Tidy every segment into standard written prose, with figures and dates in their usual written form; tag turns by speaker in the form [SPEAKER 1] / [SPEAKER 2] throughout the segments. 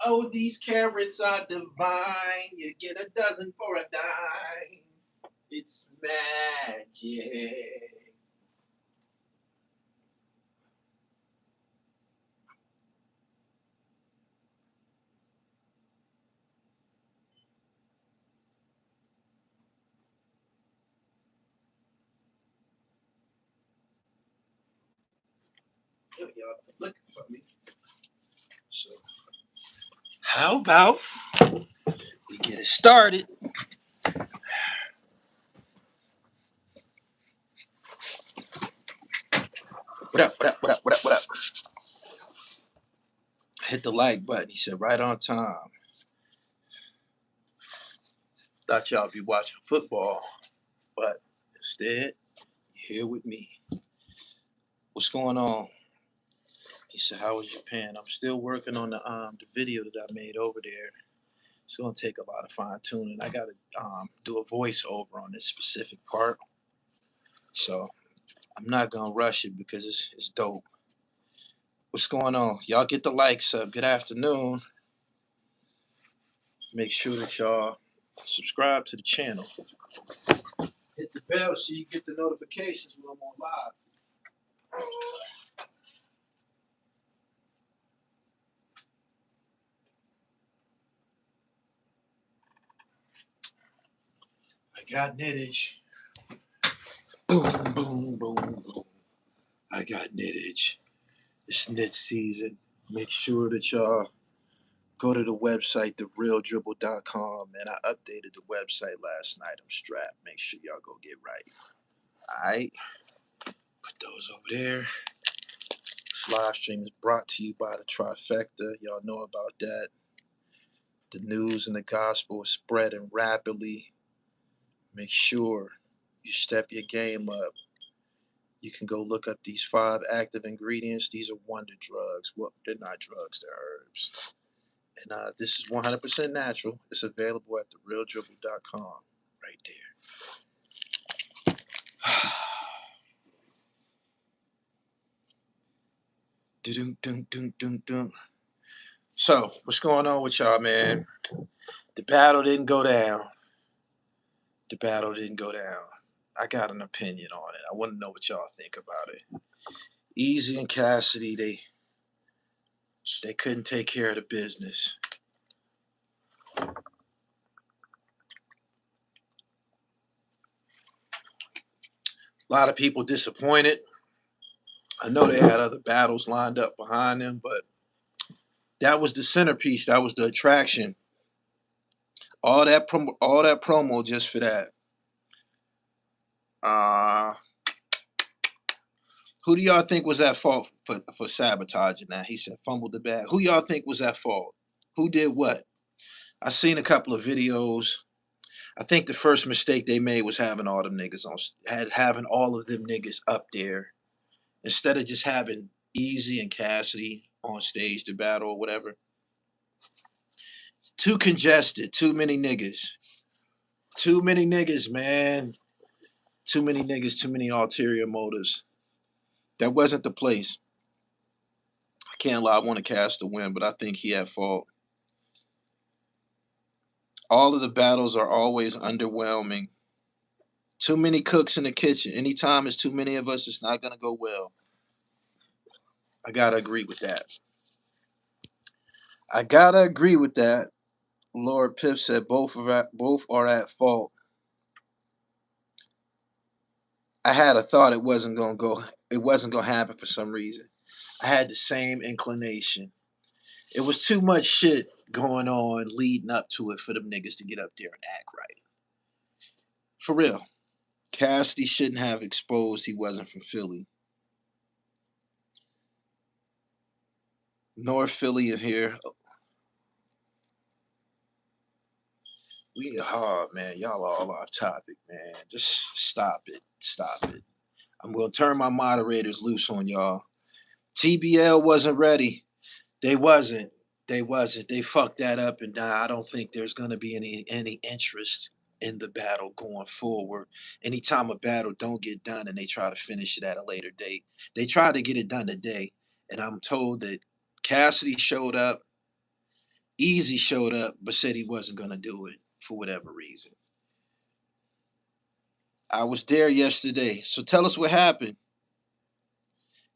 [SPEAKER 1] Oh, these carrots are divine. You get a dozen for a dime. It's magic. Y'all looking for me. So, how about we get it started? What up? What up? What up? What up? What up? Hit the like button. He said right on time. Thought y'all be watching football, but instead, you're here with me. What's going on? He said, "How was Japan?" I'm still working on the video that I made over there. It's gonna take a lot of fine tuning. I gotta do a voiceover on this specific part, so I'm not gonna rush it because it's dope. What's going on? Y'all get the likes up. Good afternoon. Make sure that y'all subscribe to the channel. Hit the bell so you get the notifications when I'm on live. I got knittage. Boom, boom, boom, boom. I got knittage. It's knit season. Make sure that y'all go to the website, therealdribble.com. And I updated the website last night. I'm strapped. Make sure y'all go get right. All right. Put those over there. This live stream is brought to you by the TRIFECTA. Y'all know about that. The news and the gospel is spreading rapidly. Make sure you step your game up. You can go look up these 5 active ingredients. These are wonder drugs. Well, they're not drugs, they're herbs. And this is 100% natural. It's available at therealdribble.com right there. Dun-dun-dun-dun-dun. So, what's going on with y'all, man? The battle didn't go down. The battle didn't go down. I got an opinion on it. I want to know what y'all think about it. Easy and Cassidy, they couldn't take care of the business. A lot of people disappointed. I know they had other battles lined up behind them, but that was the centerpiece. That was the attraction. All that promo just for that. Uh, who do y'all think was at fault for sabotaging that? He said fumbled the bag. Who y'all think was at fault? Who did what? I seen a couple of videos. I think the first mistake they made was having all them niggas having all of them niggas up there instead of just having Easy and Cassidy on stage to battle or whatever. Too congested, too many niggas. Too many niggas, man. Too many niggas, too many ulterior motives. That wasn't the place. I can't lie, I want to Cass to win, but I think he had fault. All of the battles are always underwhelming. Too many cooks in the kitchen. Anytime it's too many of us, it's not gonna go well. I gotta agree with that. I gotta agree with that. Lord Piff said both are at fault. I had a thought it wasn't gonna go. It wasn't gonna happen for some reason. I had the same inclination. It was too much shit going on leading up to it for them niggas to get up there and act right. For real. Cassidy shouldn't have exposed he wasn't from Philly. North Philly in here. We hard, man. Y'all are all off topic, man. Just stop it. Stop it. I'm gonna turn my moderators loose on y'all. TBL wasn't ready. They wasn't. They wasn't. They fucked that up, and I don't think there's gonna be any interest in the battle going forward. Anytime a battle don't get done and they try to finish it at a later date, they tried to get it done today, and I'm told that Cassidy showed up, Easy showed up, but said he wasn't gonna do it for whatever reason. I was there yesterday, so tell us what happened.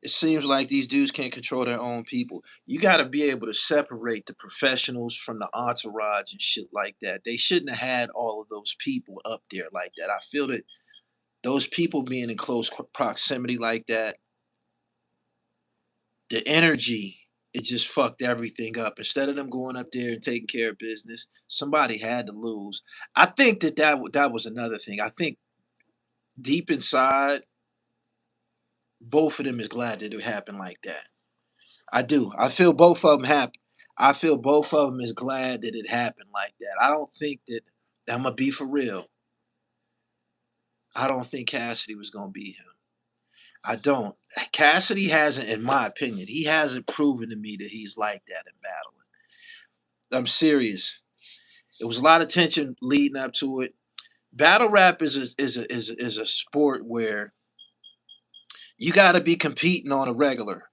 [SPEAKER 1] It seems like these dudes can't control their own people. You got to be able to separate the professionals from the entourage and shit like that. They shouldn't have had all of those people up there like that. I feel that those people being in close proximity like that, the energy, it just fucked everything up. Instead of them going up there and taking care of business, somebody had to lose. I think that was another thing. I think deep inside, both of them is glad that it happened like that. I do. I feel both of them happy. I feel both of them is glad that it happened like that. I don't think that I'm gonna be for real. I don't think Cassidy was gonna beat him. I don't. Cassidy hasn't, in my opinion, he hasn't proven to me that he's like that in battling. I'm serious. There was a lot of tension leading up to it. Battle rap is a sport where you got to be competing on a regular.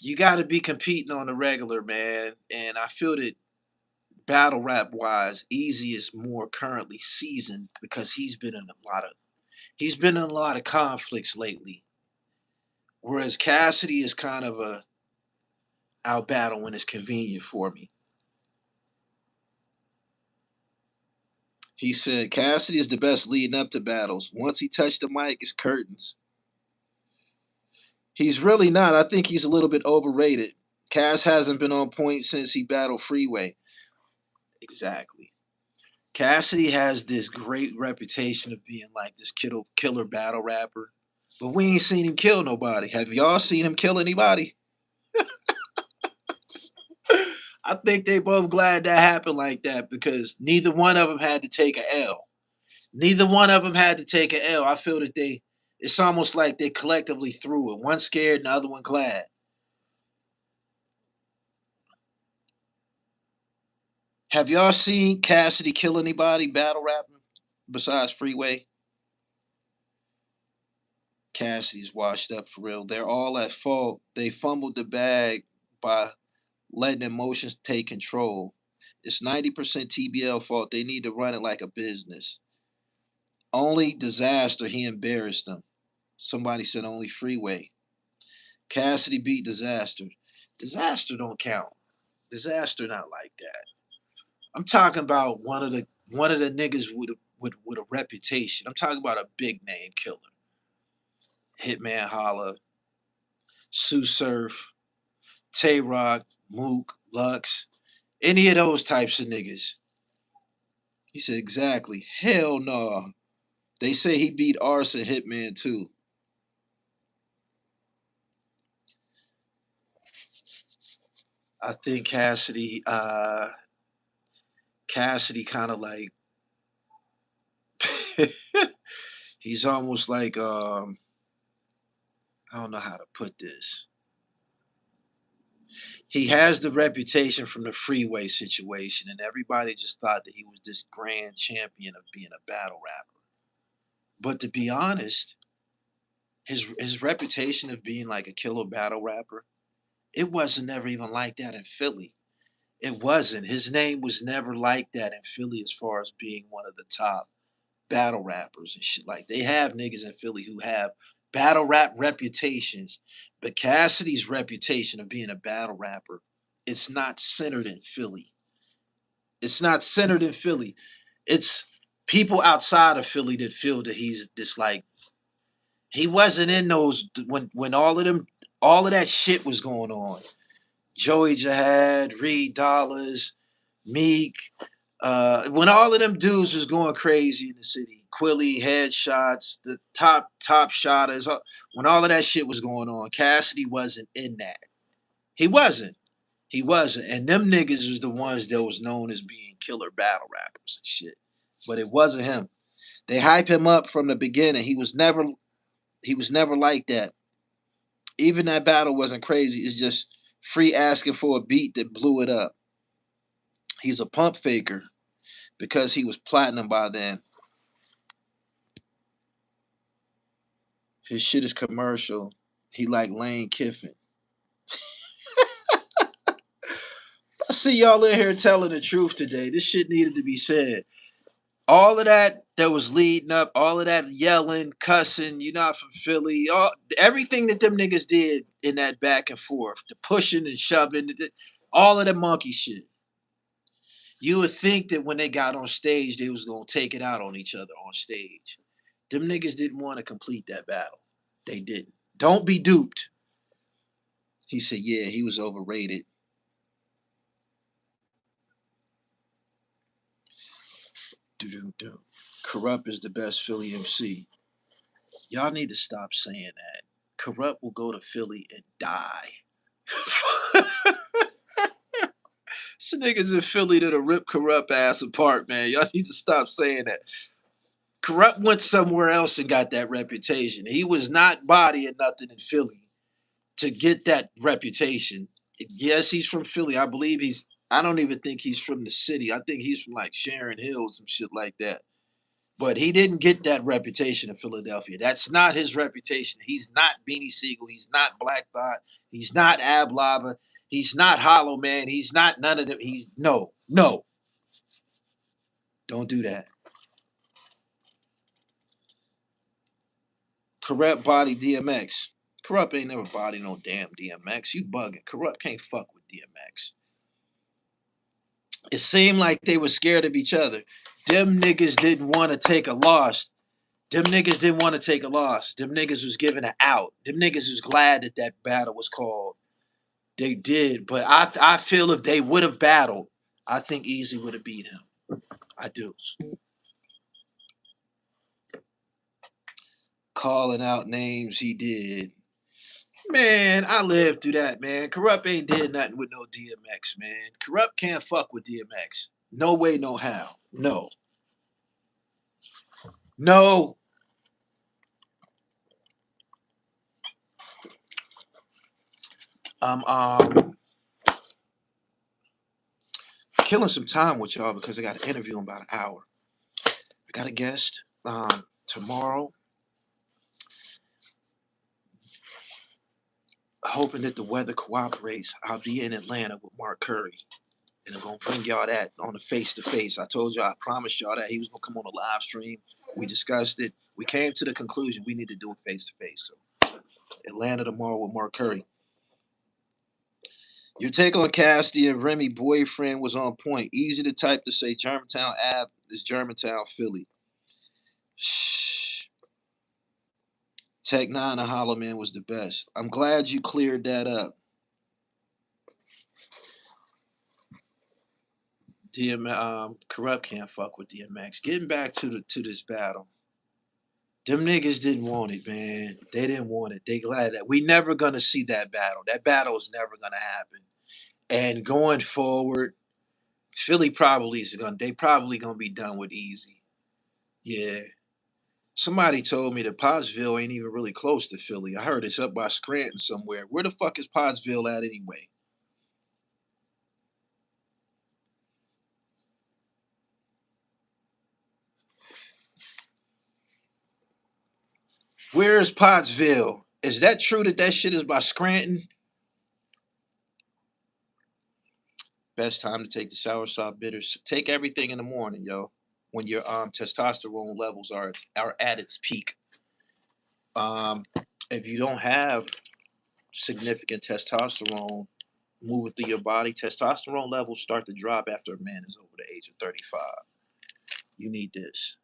[SPEAKER 1] You got to be competing on a regular, man. And I feel that battle rap wise, Easy is more currently seasoned because he's been in a lot of conflicts lately. Whereas Cassidy is kind of a out battle when it's convenient for me. He said Cassidy is the best leading up to battles. Once he touched the mic, it's curtains. He's really not. I think he's a little bit overrated. Cass hasn't been on point since he battled Freeway. Exactly. Cassidy has this great reputation of being like this killer battle rapper, but we ain't seen him kill nobody. Have y'all seen him kill anybody? I think they both glad that happened like that because neither one of them had to take a L. Neither one of them had to take a L. I feel that it's almost like they collectively threw it. One scared and the other one glad. Have y'all seen Cassidy kill anybody battle rapping besides Freeway? Cassidy's washed up for real. They're all at fault. They fumbled the bag by letting emotions take control. It's 90% TBL fault. They need to run it like a business. Only Disaster, he embarrassed them. Somebody said only Freeway. Cassidy beat Disaster. Disaster don't count. Disaster not like that. I'm talking about one of the niggas with a reputation. I'm talking about a big name killer. Hitman Holla, Sue Surf, Tay Rock, Mook, Lux, any of those types of niggas. He said, exactly. Hell no. They say he beat Arson Hitman too. I think Cassidy kind of like he's almost like I don't know how to put this. He has the reputation from the Freeway situation, and everybody just thought that he was this grand champion of being a battle rapper. But to be honest, his reputation of being like a killer battle rapper, it wasn't never even like that in Philly. It wasn't. His name was never like that in Philly as far as being one of the top battle rappers and shit. Like they have niggas in Philly who have battle rap reputations, but Cassidy's reputation of being a battle rapper, it's not centered in Philly. It's not centered in Philly. It's people outside of Philly that feel that he's this like he wasn't in those when all of that shit was going on. Joey Jihad, Reed Dollars, Meek, when all of them dudes was going crazy in the city, Quilly, headshots, the top shotters, when all of that shit was going on, Cassidy wasn't in that. He wasn't. He wasn't. And them niggas was the ones that was known as being killer battle rappers and shit. But it wasn't him. They hype him up from the beginning. He was never like that. Even that battle wasn't crazy. It's just free asking for a beat that blew it up. He's a pump faker. because he was platinum by then. His shit is commercial. He like Lane Kiffin. I see y'all in here telling the truth today. This shit needed to be said. All of that was leading up, all of that yelling, cussing, you're not from Philly, everything that them niggas did in that back and forth, the pushing and shoving, all of the monkey shit. You would think that when they got on stage, they was gonna take it out on each other on stage. Them niggas didn't want to complete that battle. They didn't. Don't be duped. He said, yeah, he was overrated. Do. Corrupt is the best Philly MC. Y'all need to stop saying that. Corrupt will go to Philly and die. Some niggas in Philly that'll rip Corrupt ass apart, man. Y'all need to stop saying that. Corrupt went somewhere else and got that reputation. He was not bodying nothing in Philly to get that reputation. Yes, he's from Philly. I don't even think he's from the city. I think he's from like Sharon Hills, some shit like that. But he didn't get that reputation in Philadelphia. That's not his reputation. He's not Beanie Siegel. He's not Black Thought. He's not Ab Lava. He's not Hollow Man. He's not none of them. He's no. Don't do that. Corrupt body DMX. Corrupt ain't never body no damn DMX. You bugging. Corrupt can't fuck with DMX. It seemed like they were scared of each other. Them niggas didn't want to take a loss. Them niggas didn't want to take a loss. Them niggas was giving an out. Them niggas was glad that that battle was called. They did, but I feel if they would have battled, I think Easy would have beat him. I do. Calling out names he did. Man, I lived through that, man. Corrupt ain't did nothing with no DMX, man. Corrupt can't fuck with DMX. No way, no how. No. No. I'm killing some time with y'all because I got an interview in about an hour. I got a guest tomorrow. Hoping that the weather cooperates. I'll be in Atlanta with Mark Curry. And I'm gonna bring y'all that on a face to face. I told y'all, I promised y'all that he was gonna come on a live stream. We discussed it. We came to the conclusion we need to do it face to face. So Atlanta tomorrow with Mark Curry. Your take on Cassidy and Remy boyfriend was on point. Easy to type to say Germantown Ave is Germantown, Philly. Shh. Tech 9 and Hollow Man was the best. I'm glad you cleared that up. Corrupt can't fuck with DMX. Getting back to this battle. Them niggas didn't want it, man. They didn't want it. They glad that we never gonna see that battle. That battle is never gonna happen. And going forward, Philly probably is gonna. They probably gonna be done with Easy. Yeah. Somebody told me that Pottsville ain't even really close to Philly. I heard it's up by Scranton somewhere. Where the fuck is Pottsville at anyway? Where is Pottsville? Is that true that that shit is by Scranton? Best time to take the sour soft bitters. Take everything in the morning, yo. When your testosterone levels are at its peak. Um, if you don't have significant testosterone moving through your body, testosterone levels start to drop after a man is over the age of 35. You need this.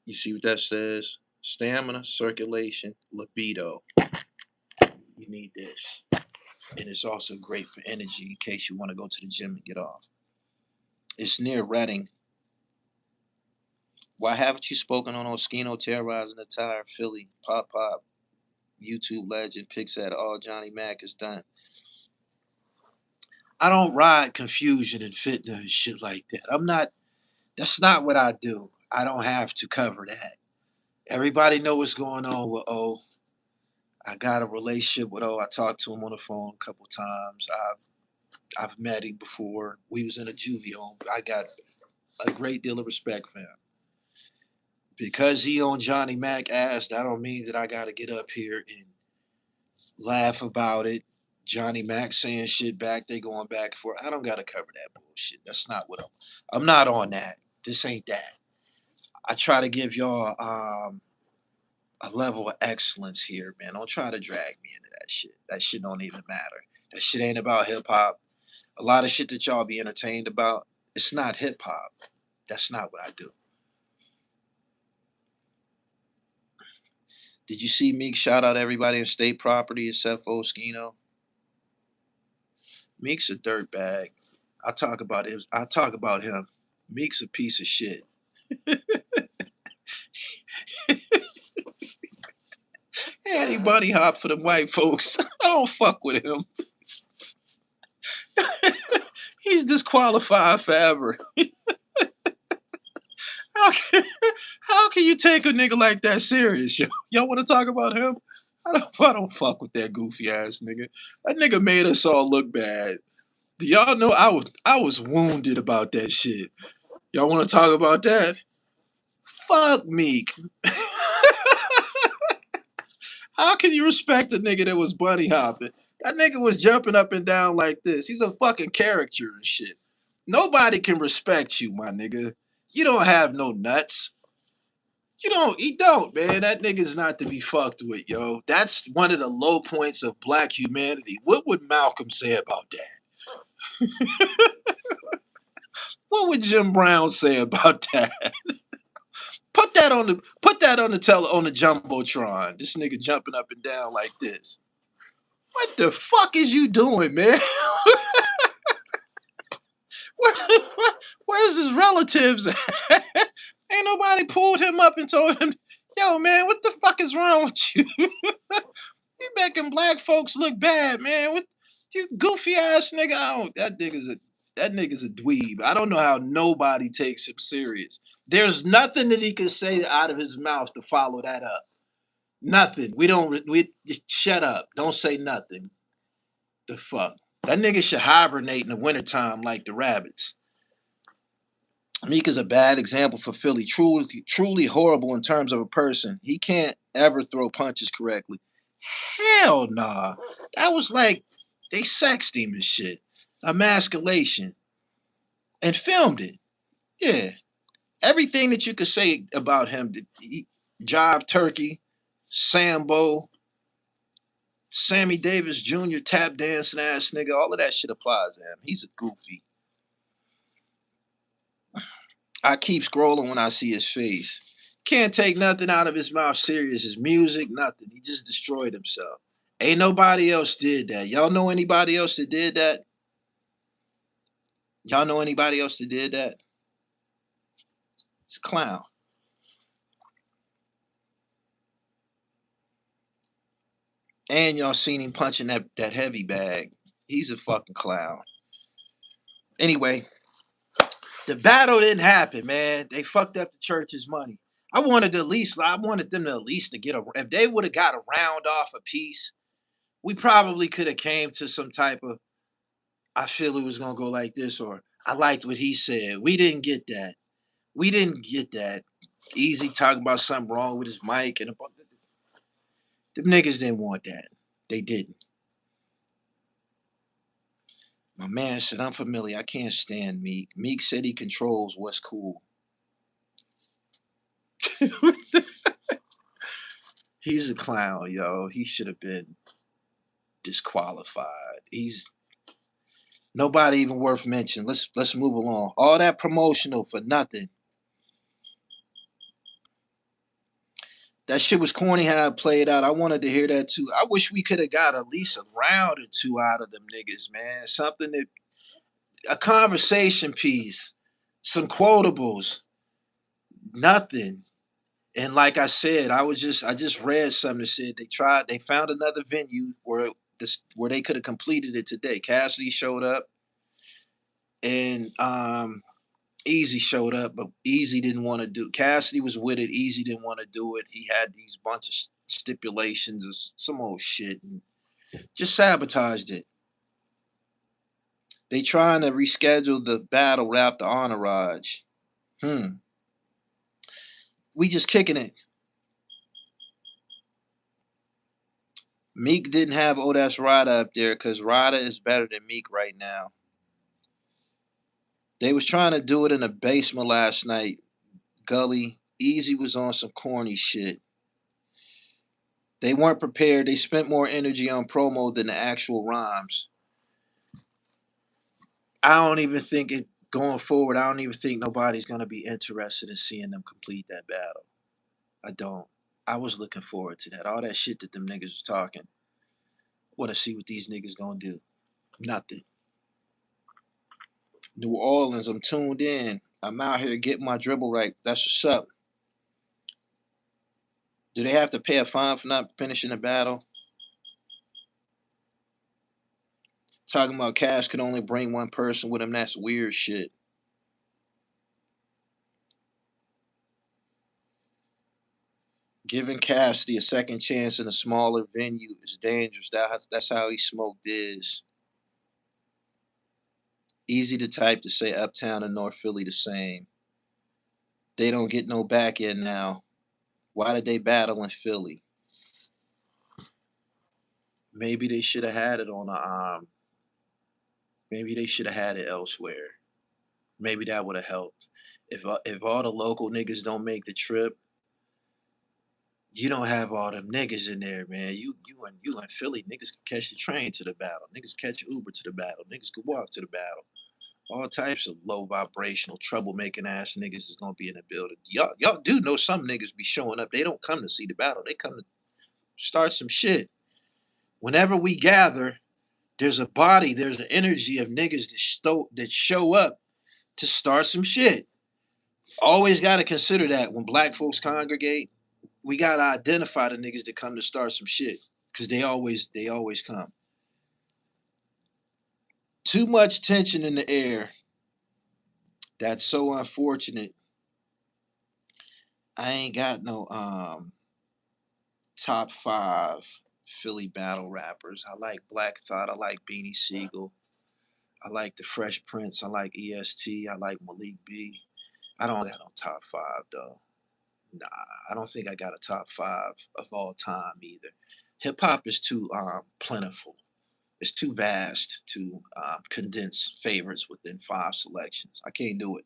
[SPEAKER 1] You see what that says? Stamina, circulation, libido. You need this. And it's also great for energy in case you want to go to the gym and get off. It's near Reading. Why haven't you spoken on Oskino terrorizing the tire, Philly, Pop Pop, YouTube legend, Pixat, all Johnny Mac is done? I don't ride confusion and fitness and shit like that. That's not what I do. I don't have to cover that. Everybody know what's going on with O. I got a relationship with O. I talked to him on the phone a couple times. I've met him before. We was in a juvie home. I got a great deal of respect for him. Because he on Johnny Mac ass, that don't mean that I gotta get up here and laugh about it. Johnny Mac saying shit back, they going back and forth. I don't gotta cover that bullshit. That's not what I'm not on that. This ain't that. I try to give y'all a level of excellence here, man. Don't try to drag me into that shit. That shit don't even matter. That shit ain't about hip hop. A lot of shit that y'all be entertained about, it's not hip hop. That's not what I do. Did you see Meek shout out everybody in state property except for Oskino? Meek's a dirtbag. I talk about him. Meek's a piece of shit. And he bunny hop for the white folks. I don't fuck with him. He's disqualified forever. How can, how can you take a nigga like that serious? Y'all want to talk about him? I don't fuck with that goofy ass nigga. That nigga made us all look bad. Do y'all know I was wounded about that shit? Y'all want to talk about that? Fuck Meek. How can you respect a nigga that was bunny hopping? That nigga was jumping up and down like this. He's a fucking character and shit. Nobody can respect you, my nigga. You don't have no nuts. He don't, man. That nigga's not to be fucked with, yo. That's one of the low points of black humanity. What would Malcolm say about that? What would Jim Brown say about that? On the jumbotron. This nigga jumping up and down like this. What the fuck is you doing, man? Where's his relatives at? Ain't nobody pulled him up and told him, yo, man, what the fuck is wrong with you? You making black folks look bad, man. What you goofy ass nigga? That nigga's a dweeb. I don't know how nobody takes him serious. There's nothing that he can say out of his mouth to follow that up. Nothing. We just shut up. Don't say nothing. The fuck? That nigga should hibernate in the wintertime like the rabbits. Meek is a bad example for Philly. Truly horrible in terms of a person. He can't ever throw punches correctly. Hell nah. That was like they sexed him and shit. Emasculation. And filmed it. Yeah. Everything that you could say about him. Jive Turkey, Sambo, Sammy Davis Jr., tap dancing ass nigga. All of that shit applies to him. He's a goofy. I keep scrolling when I see his face. Can't take nothing out of his mouth serious. His music, nothing. He just destroyed himself. Ain't nobody else did that. Y'all know anybody else that did that? Y'all know anybody else that did that? It's a clown. And y'all seen him punching that heavy bag. He's a fucking clown. Anyway, the battle didn't happen, man. They fucked up the church's money. I wanted them to at least to get a. If they would have got a round off a piece, we probably could have came to some type of. I feel it was gonna go like this, or I liked what he said. We didn't get that. We didn't get that. Easy talking about something wrong with his mic and the niggas didn't want that. They didn't. My man said, I'm familiar. I can't stand Meek. Meek said he controls what's cool. He's a clown, yo. He should have been disqualified. He's nobody even worth mentioning. Let's move along. All that promotional for nothing. That shit was corny how it played out. I wanted to hear that too. I wish we could have got at least a round or two out of them niggas, man. Something that a conversation piece, some quotables, nothing. And like I said, I just read something that said they found another venue where they could have completed it today. Cassidy showed up and Easy showed up, but Easy didn't want to do. Cassidy was with it. Easy didn't want to do it. He had these bunch of stipulations or some old shit and just sabotaged it. They trying to reschedule the battle without the entourage. We just kicking it. Meek didn't have Odas Rada up there because Rada is better than Meek right now. They was trying to do it in a basement last night. Gully, Easy was on some corny shit. They weren't prepared. They spent more energy on promo than the actual rhymes. I don't even think it going forward. I don't even think nobody's gonna be interested in seeing them complete that battle. I don't. I was looking forward to that. All that shit that them niggas was talking. Want to see what these niggas gonna do? Nothing. New Orleans, I'm tuned in. I'm out here getting my dribble right. That's what's up. Do they have to pay a fine for not finishing the battle? Talking about Cash could only bring one person with him. That's weird shit. Giving Cassidy a second chance in a smaller venue is dangerous. That's how he smoked his. Easy to type to say Uptown and North Philly the same. They don't get no back end now. Why did they battle in Philly? Maybe they should have had it on a maybe they should have had it elsewhere. Maybe that would have helped. If all the local niggas don't make the trip, you don't have all them niggas in there, man. You in Philly, niggas can catch the train to the battle. Niggas catch Uber to the battle. Niggas could walk to the battle. All types of low vibrational, troublemaking ass niggas is gonna be in the building. Y'all do know some niggas be showing up. They don't come to see the battle. They come to start some shit. Whenever we gather, there's a body, there's an energy of niggas that show up to start some shit. Always got to consider that when black folks congregate, we got to identify the niggas that come to start some shit because they always come. Too much tension in the air. That's so unfortunate. I ain't got no top five Philly battle rappers. I like Black Thought. I like Beanie Siegel. I like the Fresh Prince. I like EST. I like Malik B. I don't got no top five though. Nah, I don't think I got a top five of all time either. Hip hop is too plentiful. It's too vast to condense favorites within five selections. I can't do it.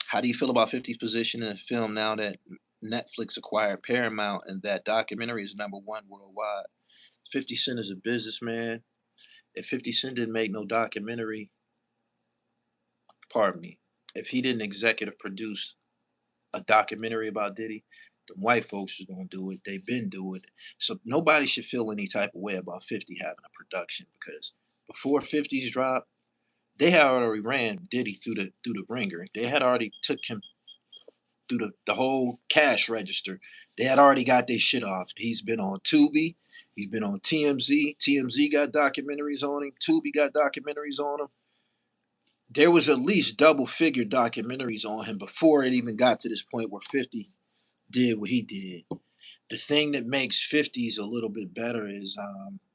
[SPEAKER 1] How do you feel about 50's position in the film now that Netflix acquired Paramount and that documentary is number one worldwide? 50 Cent is a businessman. If 50 Cent didn't make no documentary, pardon me, if he didn't executive produce a documentary about Diddy, the white folks is gonna do it. They've been doing it. So nobody should feel any type of way about 50 having a production because before 50's drop, they had already ran Diddy through the ringer. They had already took him through the whole cash register. They had already got their shit off. He's been on Tubi. He's been on TMZ. TMZ got documentaries on him. Tubi got documentaries on him. There was at least double figure documentaries on him before it even got to this point where 50 did what he did. The thing that makes 50s a little bit better is,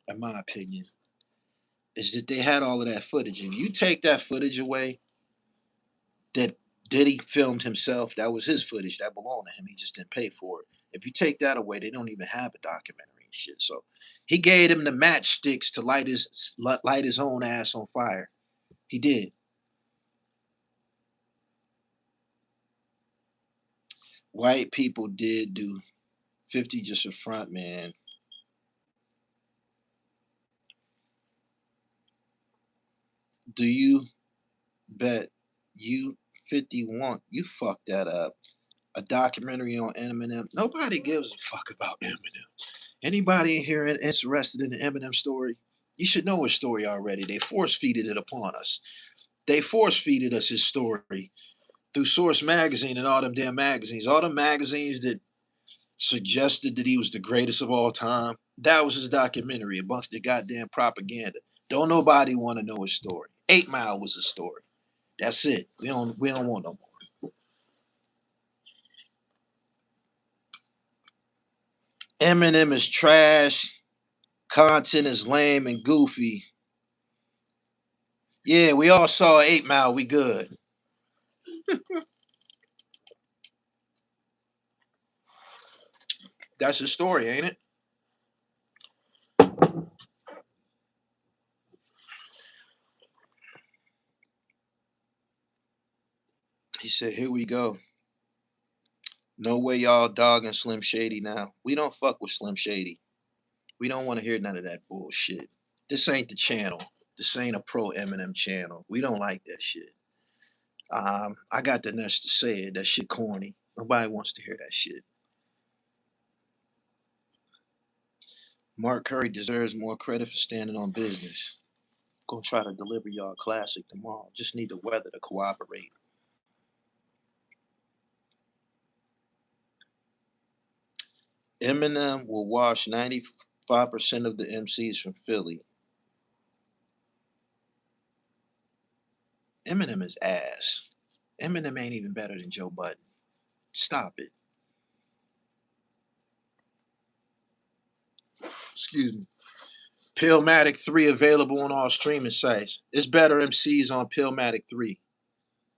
[SPEAKER 1] in my opinion, is that they had all of that footage. If you take that footage away, that Diddy filmed himself, that was his footage that belonged to him. He just didn't pay for it. If you take that away, they don't even have a documentary and shit. So he gave him the matchsticks to light his own ass on fire. He did. White people did do 50 just a front, man. Do you bet you 50 want you fucked that up? A documentary on Eminem. Nobody gives a fuck about Eminem. Anybody in here interested in the Eminem story? You should know his story already. They force feeded it upon us. They force feeded us his story through Source Magazine and all them damn magazines. All them magazines that suggested that he was the greatest of all time. That was his documentary, a bunch of goddamn propaganda. Don't nobody want to know his story. 8 Mile was his story. That's it. We don't want no more. Eminem is trash. Content is lame and goofy. Yeah, we all saw 8 Mile. We good. That's the story, ain't it? He said, "Here we go. No way y'all dogging Slim Shady now. We don't fuck with Slim Shady. We don't want to hear none of that bullshit. This ain't the channel. This ain't a pro Eminem channel. We don't like that shit. I got the nuts to say it. That shit corny. Nobody wants to hear that shit. Mark Curry deserves more credit for standing on business. Gonna try to deliver y'all a classic tomorrow. Just need the weather to cooperate. Eminem will wash 95% of the MCs from Philly. Eminem is ass. Eminem ain't even better than Joe Budden. Stop it. Excuse me. PILLMATIC 3 available on all streaming sites. It's better MCs on PILLMATIC 3.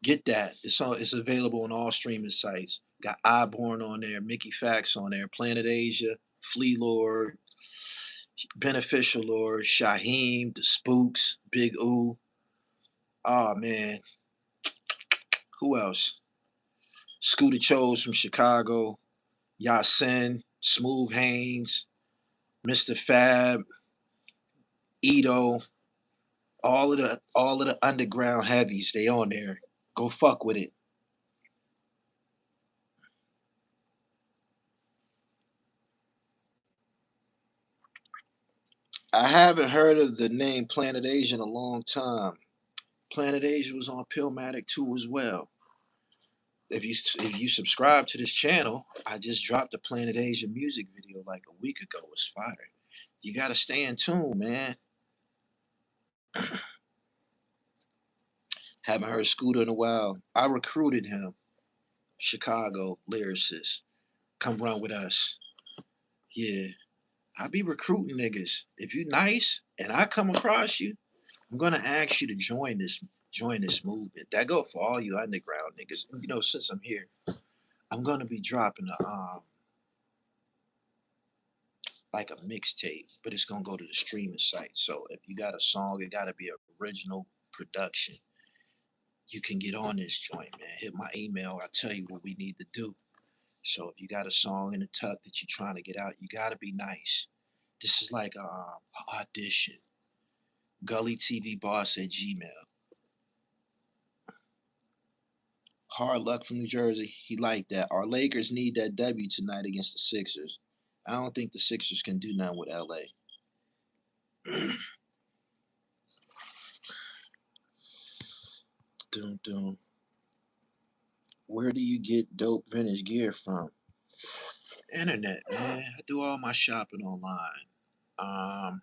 [SPEAKER 1] Get that. It's available on all streaming sites. Got Iborn on there, Mickey Fax on there, Planet Asia, Flea Lord, Beneficial Lord, Shaheem, The Spooks, Big Oo. Oh man. Who else? Scooter Chose from Chicago, Yasin, Smooth Haynes, Mr. Fab, Ito, all of the underground heavies, they on there. Go fuck with it. I haven't heard of the name Planet Asia in a long time. Planet Asia was on Pillmatic too as well. If you subscribe to this channel, I just dropped the Planet Asia music video like a week ago. It's fire. You gotta stay in tune, man. Haven't heard Scooter in a while. I recruited him. Chicago lyricist. Come run with us. Yeah. I be recruiting niggas. If you nice and I come across you, I'm gonna ask you to join this movement. That go for all you underground niggas. Since I'm here, I'm gonna be dropping a like a mixtape, but it's gonna go to the streaming site. So if you got a song, it gotta be an original production. You can get on this joint, man. Hit my email. I'll tell you what we need to do. So if you got a song in the tuck that you're trying to get out, you gotta be nice. This is like a audition. Gullytv boss at Gmail. Hard luck from New Jersey. He liked that. Our Lakers need that W tonight against the Sixers. I don't think the Sixers can do nothing with LA. Dun, dun. Where do you get dope vintage gear from? Internet, man. I do all my shopping online. Um,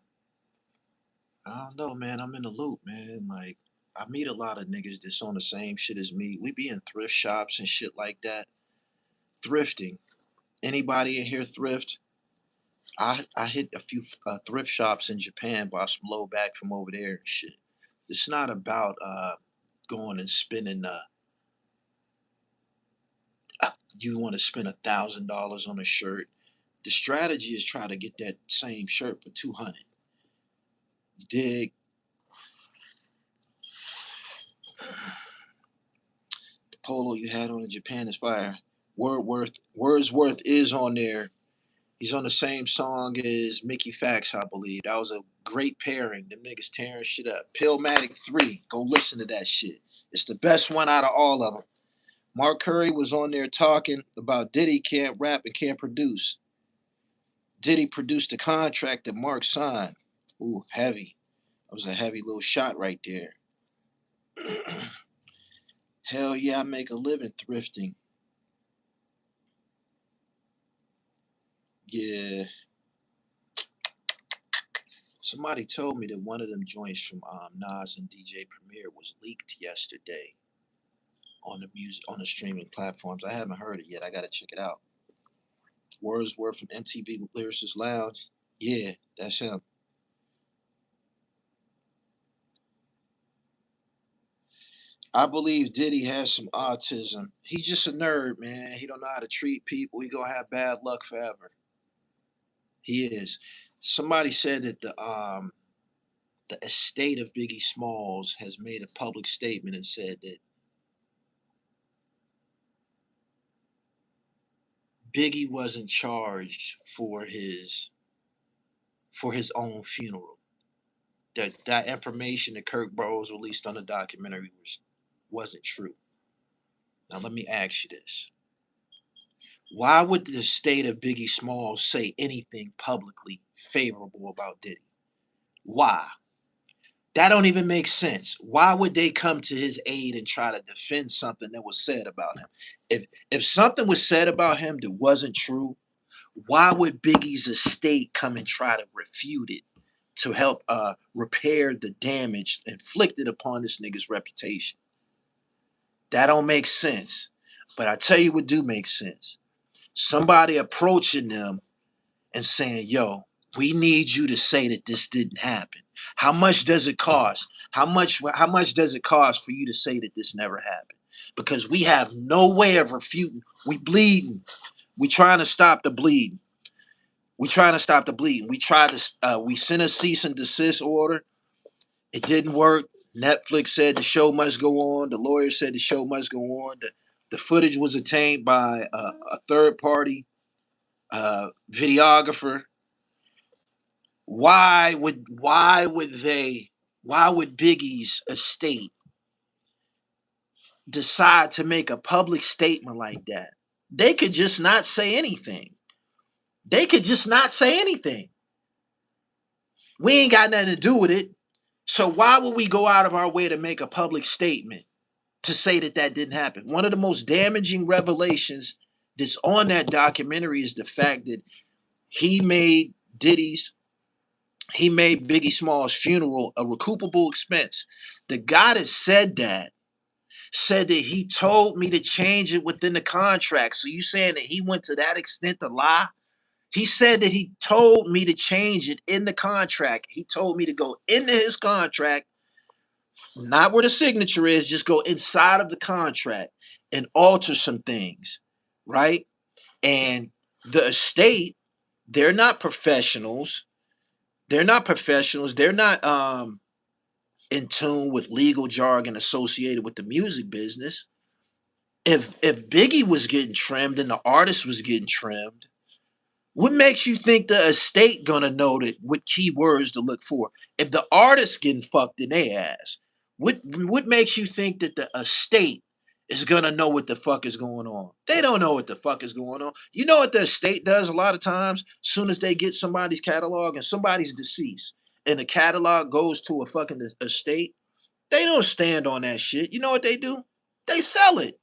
[SPEAKER 1] I don't know, man. I'm in the loop, man. Like, I meet a lot of niggas that's on the same shit as me. We be in thrift shops and shit like that. Thrifting. Anybody in here thrift? I hit a few thrift shops in Japan, bought some low back from over there and shit. It's not about going and spending. You want to spend $1,000 on a shirt. The strategy is try to get that same shirt for 200. You dig? The polo you had on in Japan is fire. Wordsworth is on there. He's on the same song as Mickey Fax, I believe. That was a great pairing. Them niggas tearing shit up. Pillmatic 3. Go listen to that shit. It's the best one out of all of them. Mark Curry was on there talking about Diddy can't rap and can't produce. Diddy produced the contract that Mark signed. Ooh, heavy. That was a heavy little shot right there. Hell yeah, I make a living thrifting. Yeah. Somebody told me that one of them joints from Nas and DJ Premier was leaked yesterday on the music on the streaming platforms. I haven't heard it yet. I gotta check it out. Wordsworth from MTV Lyricist Lounge. Yeah, that's him. I believe Diddy has some autism. He's just a nerd, man. He don't know how to treat people. He gonna have bad luck forever. He is. Somebody said that the estate of Biggie Smalls has made a public statement and said that Biggie wasn't charged for his own funeral. That information that Kirk Burrows released on the documentary wasn't true. Now let me ask you this. Why would the estate of Biggie Smalls say anything publicly favorable about Diddy? Why? That don't even make sense. Why would they come to his aid and try to defend something that was said about him? If something was said about him that wasn't true, why would Biggie's estate come and try to refute it to help repair the damage inflicted upon this nigga's reputation? That don't make sense. But I tell you what do make sense. Somebody approaching them and saying, yo, we need you to say that this didn't happen. How much does it cost? How much does it cost for you to say that this never happened? Because we have no way of refuting. We bleeding. We trying to stop the bleeding. We trying to stop the bleeding. We sent a cease and desist order. It didn't work. Netflix said the show must go on. The lawyer said the show must go on. The footage was obtained by a third party videographer. Why would Biggie's estate decide to make a public statement like that? They could just not say anything. They could just not say anything. We ain't got nothing to do with it. So why would we go out of our way to make a public statement to say that that didn't happen? One of the most damaging revelations that's on that documentary is the fact that he made Biggie Small's funeral a recoupable expense. The guy that said that he told me to change it within the contract. So you saying that he went to that extent to lie? He said that he told me to change it in the contract. He told me to go into his contract, not where the signature is, just go inside of the contract and alter some things, right? And the estate, they're not professionals. They're not professionals. They're not in tune with legal jargon associated with the music business. If Biggie was getting trimmed and the artist was getting trimmed, what makes you think the estate gonna know that what keywords to look for? If the artist getting fucked in their ass, what makes you think that the estate is gonna know what the fuck is going on? They don't know what the fuck is going on. You know what the estate does a lot of times? Soon as they get somebody's catalog and somebody's deceased, and the catalog goes to a fucking estate, they don't stand on that shit. You know what they do? They sell it.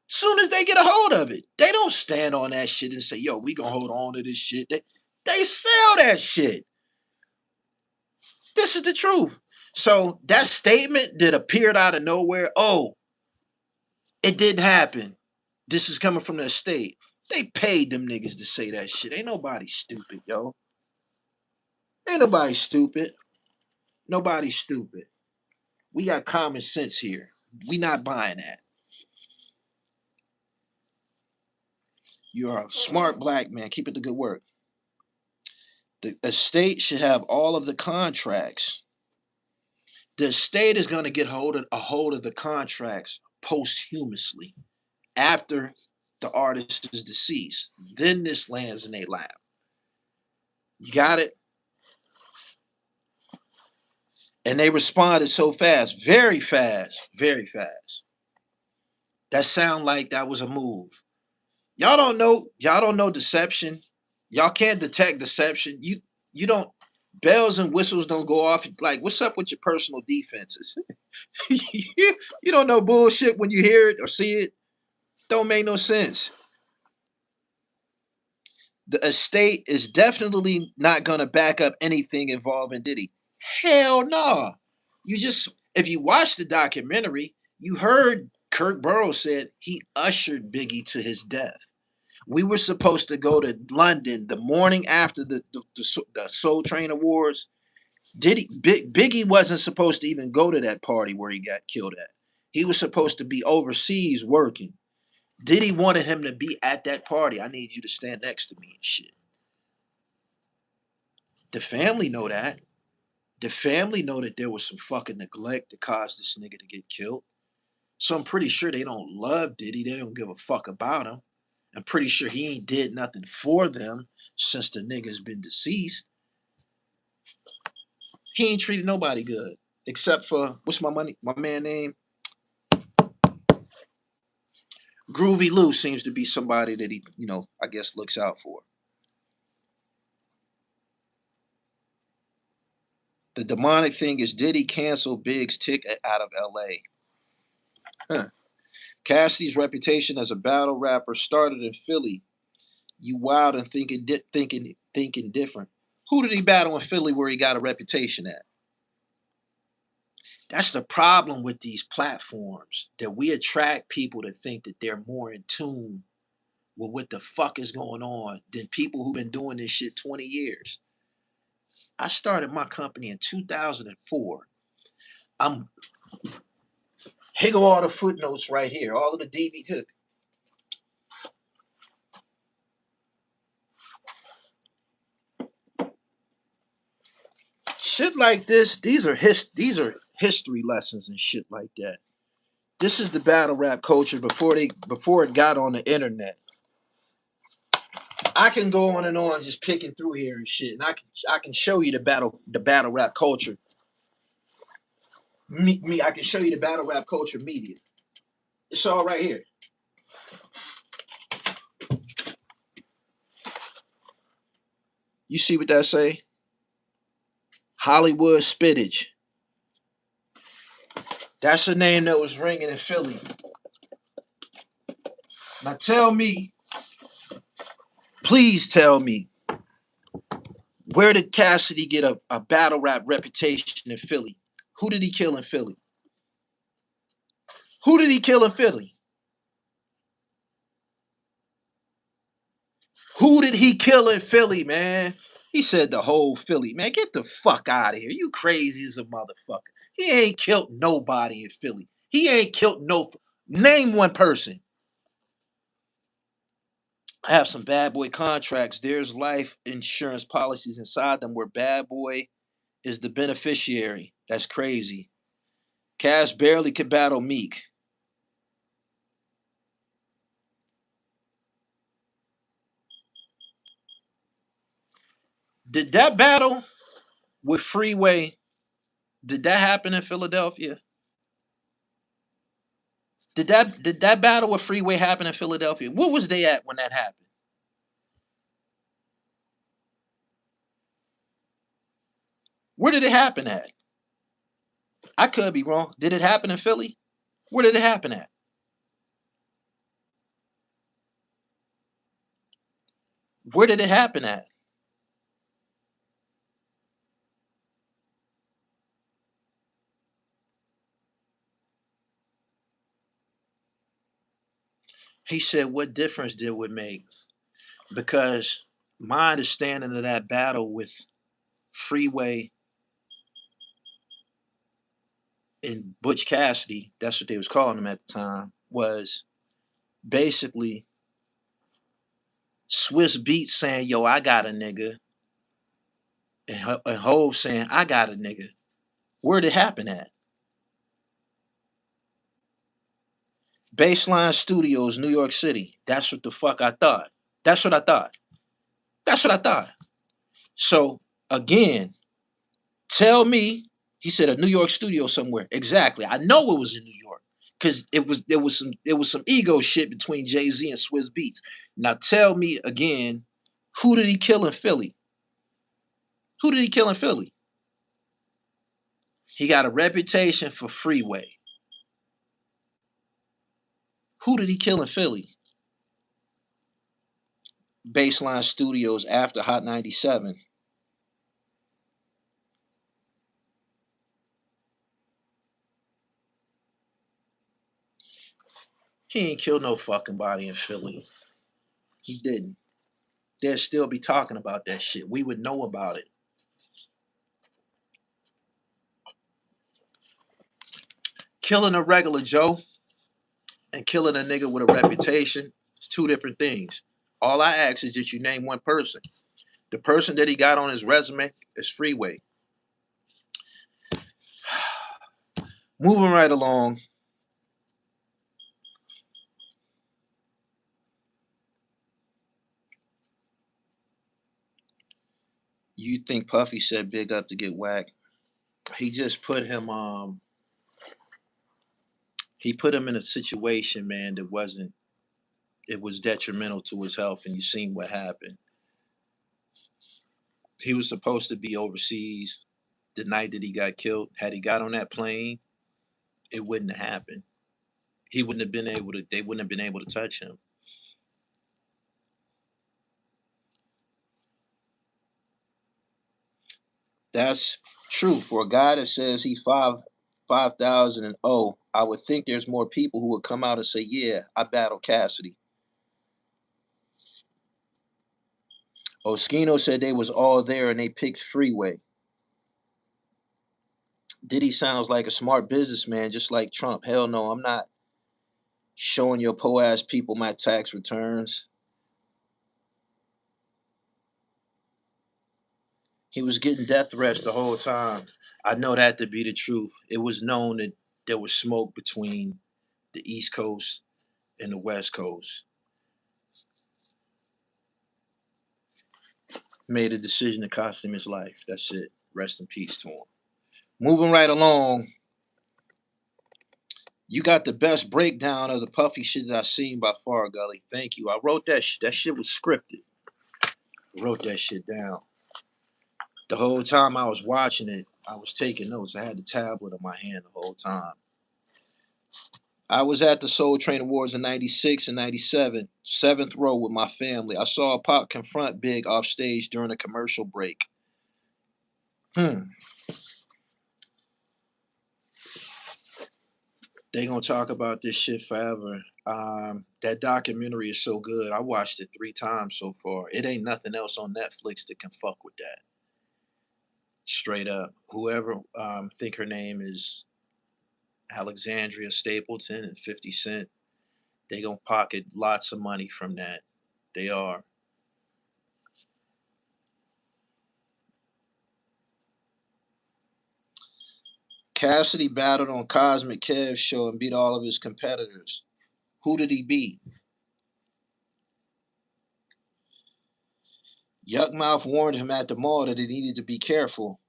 [SPEAKER 1] Soon as they get a hold of it, they don't stand on that shit and say, yo, we gonna hold on to this shit. They sell that shit. This is the truth. So that statement that appeared out of nowhere, oh, it didn't happen. This is coming from the estate. They paid them niggas to say that shit. Ain't nobody stupid, yo. Ain't nobody stupid. Nobody's stupid. We got common sense here. We not buying that. You're a smart black man. Keep it the good work. The estate should have all of the contracts. The estate is going to get a hold of the contracts posthumously after the artist is deceased. Then this lands in their lap. You got it? And they responded so fast, very fast, very fast. That sound like that was a move. Y'all don't know deception. Y'all can't detect deception. You don't bells and whistles don't go off like what's up with your personal defenses? You don't know bullshit when you hear it or see it. Don't make no sense. The estate is definitely not gonna back up anything involving Diddy. Hell no. If you watch the documentary, you heard Kirk Burrows said he ushered Biggie to his death. We were supposed to go to London the morning after the Soul Train Awards. Biggie wasn't supposed to even go to that party where he got killed at. He was supposed to be overseas working. Diddy wanted him to be at that party. I need you to stand next to me and shit. The family know that. The family know that there was some fucking neglect that caused this nigga to get killed. So I'm pretty sure they don't love Diddy. They don't give a fuck about him. I'm pretty sure he ain't did nothing for them since the nigga's been deceased. He ain't treated nobody good. Except for what's my man name? Groovy Lou seems to be somebody that he, I guess looks out for. The demonic thing is Diddy canceled Big's ticket out of LA. Huh. Cassidy's reputation as a battle rapper started in Philly. You wild and thinking different. Who did he battle in Philly where he got a reputation at? That's the problem with these platforms, that we attract people to think that they're more in tune with what the fuck is going on than people who've been doing this shit 20 years. I started my company in 2004. I'm here go all the footnotes right here, all of the DVD. Shit like this, these are history lessons and shit like that. This is the battle rap culture before it got on the internet. I can go on and on just picking through here and shit, and I can show you the battle rap culture. I can show you the battle rap culture media. It's all right here. You see what that say? Hollywood Spittage. That's the name that was ringing in Philly. Now tell me, please tell me, where did Cassidy get a battle rap reputation in Philly? Who did he kill in Philly? Who did he kill in Philly? Who did he kill in Philly, man? He said the whole Philly. Man, get the fuck out of here. You crazy as a motherfucker. He ain't killed nobody in Philly. He ain't killed no. Name one person. I have some bad boy contracts. There's life insurance policies inside them where bad boy is the beneficiary. That's crazy. Cass barely could battle Meek. Did that battle with Freeway, did that happen in Philadelphia? Did that battle with Freeway happen in Philadelphia? Where was they at when that happened? Where did it happen at? I could be wrong. Did it happen in Philly? Where did it happen at? Where did it happen at? He said, what difference did it make? Because my understanding of that battle with Freeway and Butch Cassidy, that's what they was calling him at the time, was basically Swiss Beats saying, yo, I got a nigga, and Hove saying, I got a nigga. Where'd it happen at? Baseline Studios, New York City. That's what the fuck I thought. That's what I thought. That's what I thought. So again, tell me, he said a New York studio somewhere. Exactly. I know it was in New York. Because there was some ego shit between Jay-Z and Swiss Beats. Now tell me again, who did he kill in Philly? Who did he kill in Philly? He got a reputation for Freeway. Who did he kill in Philly? Baseline Studios after Hot 97. He ain't killed no fucking body in Philly. He didn't. They'd still be talking about that shit. We would know about it. Killing a regular Joe and killing a nigga with a reputation is two different things. All I ask is that you name one person. The person that he got on his resume is Freeway. Moving right along. You think Puffy said big up to get whacked? He just put him he put him in a situation, man, that wasn't, it was detrimental to his health, and you seen what happened. He was supposed to be overseas the night that he got killed. Had he got on that plane, it wouldn't have happened. He wouldn't have been able to, they wouldn't have been able to touch him. That's true. For a guy that says he's 5,000 and oh, I would think there's more people who would come out and say, yeah, I battled Cassidy. Oskino said they was all there and they picked Freeway. Diddy sounds like a smart businessman, just like Trump. Hell no, I'm not showing your po ass people my tax returns. He was getting death threats the whole time. I know that to be the truth. It was known that there was smoke between the East Coast and the West Coast. Made a decision to cost him his life. That's it. Rest in peace to him. Moving right along, you got the best breakdown of the Puffy shit that I've seen by far, Gully. Thank you. I wrote that shit. That shit was scripted. I wrote that shit down. The whole time I was watching it, I was taking notes. I had the tablet in my hand the whole time. I was at the Soul Train Awards in 96 and 97, seventh row with my family. I saw Pop confront Big off stage during a commercial break. Hmm. They gonna talk about this shit forever. That documentary is so good. I watched it 3 times so far. It ain't nothing else on Netflix that can fuck with that. Straight up. Whoever think her name is Alexandria Stapleton and 50 Cent, they gonna pocket lots of money from that. They are. Cassidy battled on Cosmic Kev's show and beat all of his competitors. Who did he beat? Yuckmouth warned him at the mall that he needed to be careful.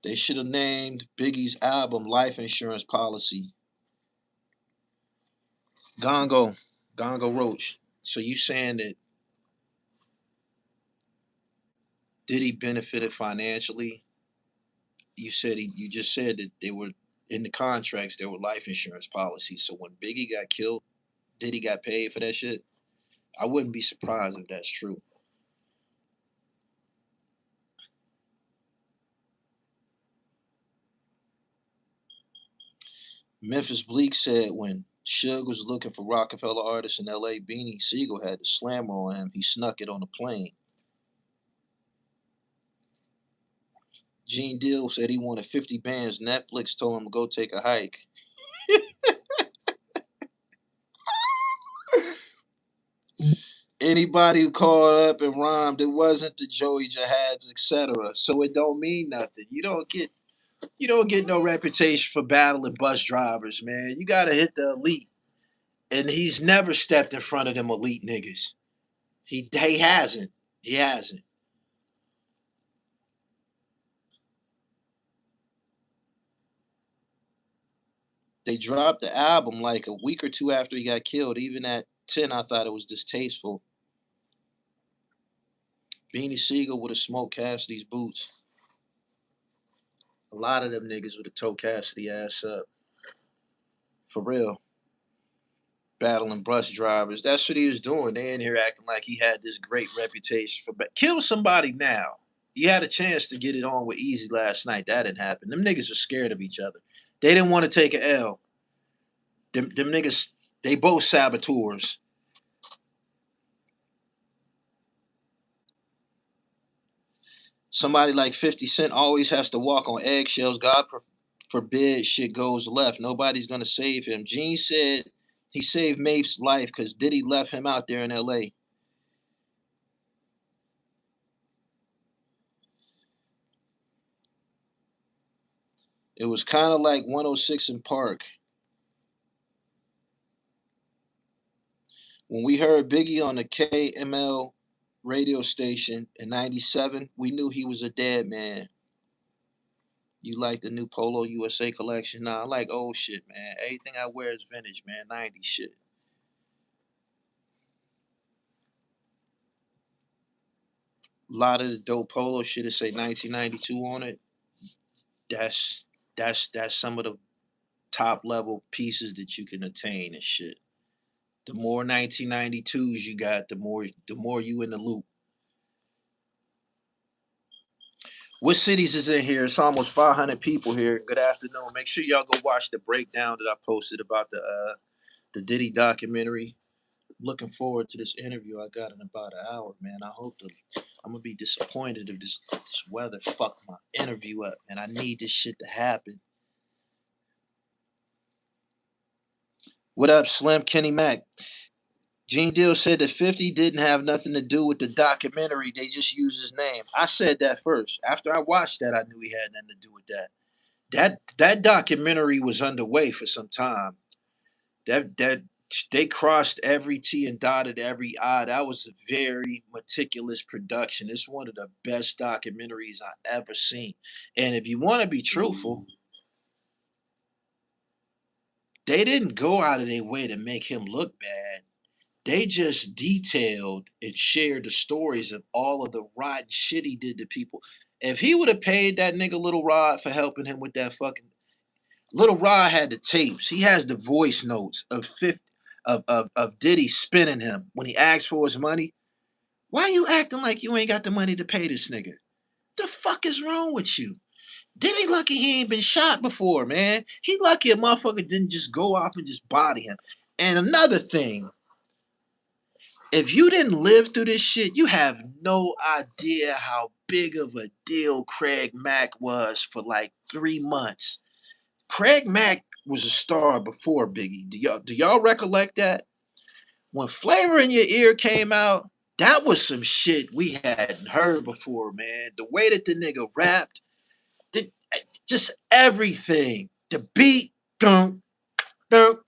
[SPEAKER 1] They should have named Biggie's album Life Insurance Policy. Gongo, Gongo Roach. So you saying that Diddy benefited financially? You just said that they were in the contracts. There were life insurance policies. So when Biggie got killed, Diddy got paid for that shit. I wouldn't be surprised if that's true. Memphis Bleak said when Suge was looking for Rockefeller artists in L.A., Beanie Siegel had the slammer on him. He snuck it on the plane. Gene Deal said he wanted 50 bands. Netflix told him to go take a hike. Anybody who called up and rhymed, it wasn't the Joey Jihads, etc. So it don't mean nothing. You don't get no reputation for battling bus drivers, man. You gotta hit the elite. And he's never stepped in front of them elite niggas. He hasn't. He hasn't. They dropped the album like a week or two after he got killed. Even at 10, I thought it was distasteful. Beanie Siegel would have smoked Cassidy's boots. A lot of them niggas would have towed Cassidy ass up. For real. Battling bus drivers. That's what he was doing. They in here acting like he had this great reputation for kill somebody now. You had a chance to get it on with Easy last night. That didn't happen. Them niggas are scared of each other. They didn't want to take an L. Them niggas, they both saboteurs.
[SPEAKER 2] Somebody like 50 Cent always has to walk on eggshells. God forbid shit goes left. Nobody's gonna save him. Gene said he saved Mafe's life because Diddy left him out there in LA. It was kind of like 106 in Park. When we heard Biggie on the KML radio station in 97, we knew he was a dead man. You like the new Polo USA collection? Nah, I like old shit, man. Everything I wear is vintage, man. 90s shit. A lot of the dope Polo shit that say 1992 on it. That's that's some of the top level pieces that you can attain and shit. The more 1992s you got, the more you in the loop. What cities is in here? It's almost 500 people here. Good afternoon. Make sure y'all go watch the breakdown that I posted about the Diddy documentary. Looking forward to this interview I got in about an hour, man. I'm gonna be disappointed if this weather fucked my interview up, and I need this shit to happen. What up, Slim Kenny Mac? Gene Deal said that 50 didn't have nothing to do with the documentary. They just used his name. I said that first. After I watched that, I knew he had nothing to do with that. That documentary was underway for some time. That they crossed every T and dotted every I. That was a very meticulous production. It's one of the best documentaries I ever seen. And if you want to be truthful, they didn't go out of their way to make him look bad. They just detailed and shared the stories of all of the rotten shit he did to people. If he would have paid that nigga Little Rod for helping him with that fucking Little Rod had the tapes. He has the voice notes of 50, of Diddy spinning him when he asked for his money. Why you acting like you ain't got the money to pay this nigga? The fuck is wrong with you? Diddy lucky he ain't been shot before, man. He lucky a motherfucker didn't just go off and just body him. And another thing, if you didn't live through this shit, you have no idea how big of a deal Craig Mack was for like 3 months. Craig Mack was a star before Biggie. Do y'all recollect that? When Flavor in Your Ear came out, that was some shit we hadn't heard before, man. The way that the nigga rapped, the, just everything. The beat, dum, dum,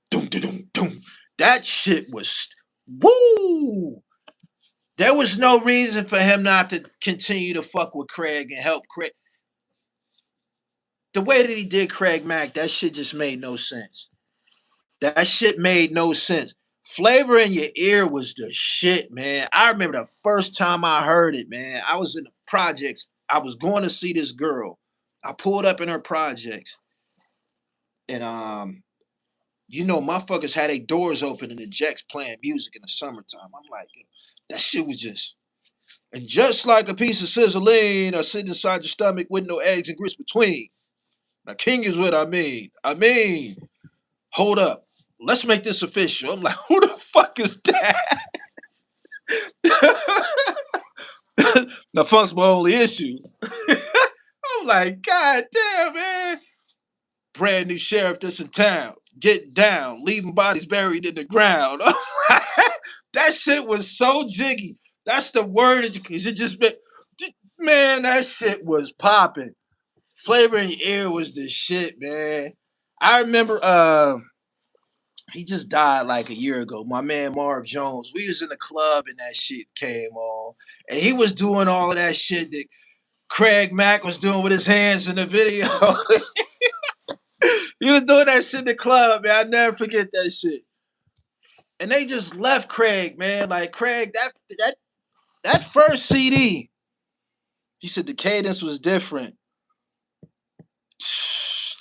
[SPEAKER 2] dum, dum, dum, dum. That shit was woo. There was no reason for him not to continue to fuck with Craig and help Craig. The way that he did Craig Mack, that shit just made no sense. That shit made no sense. Flavor in Your Ear was the shit, man. I remember the first time I heard it, man. I was in the projects. I was going to see this girl. I pulled up in her projects, and motherfuckers had their doors open and the Jacks playing music in the summertime. I'm like, that shit was just. And just like a piece of sizzling, I sit inside your stomach with no eggs and grits between. Now, king is what I mean. Hold up. Let's make this official. I'm like, who the fuck is that? Now, funk's my only issue. I'm like, God damn, man. Brand new sheriff that's in town. Get down. Leaving bodies buried in the ground. That shit was so jiggy. That's the word. It just been, man, that shit was popping. Flavor in Your Ear was the shit, man. I remember he just died like a year ago. My man Marv Jones. We was in the club and that shit came on. And he was doing all of that shit that Craig Mack was doing with his hands in the video. He was doing that shit in the club, man. I never forget that shit. And they just left Craig, man. Like Craig, that first CD, he said the cadence was different.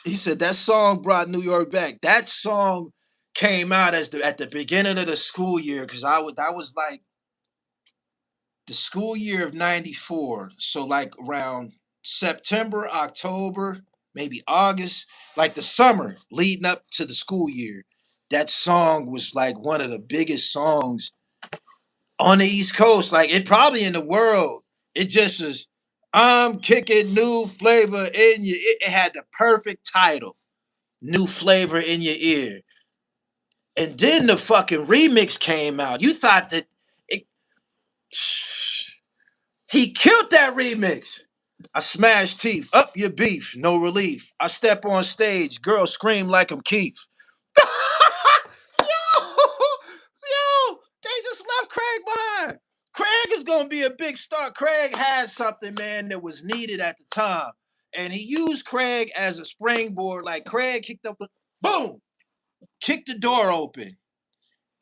[SPEAKER 2] He said that song brought New York back. That song came out at the beginning of the school year because that was like the school year of '94. So like around September, October, maybe August, like the summer leading up to the school year. That song was like one of the biggest songs on the East Coast. Like it probably in the world. It just is. I'm kicking new flavor in your ear. It had the perfect title. New flavor in your ear. And then the fucking remix came out. You thought that it, he killed that remix. I smash teeth, up your beef, no relief. I step on stage, girls scream like I'm Keith. Yo, they just left Craig behind. Craig is gonna be a big star. Craig had something, man, that was needed at the time, and he used Craig as a springboard. Like Craig kicked up, boom, kicked the door open.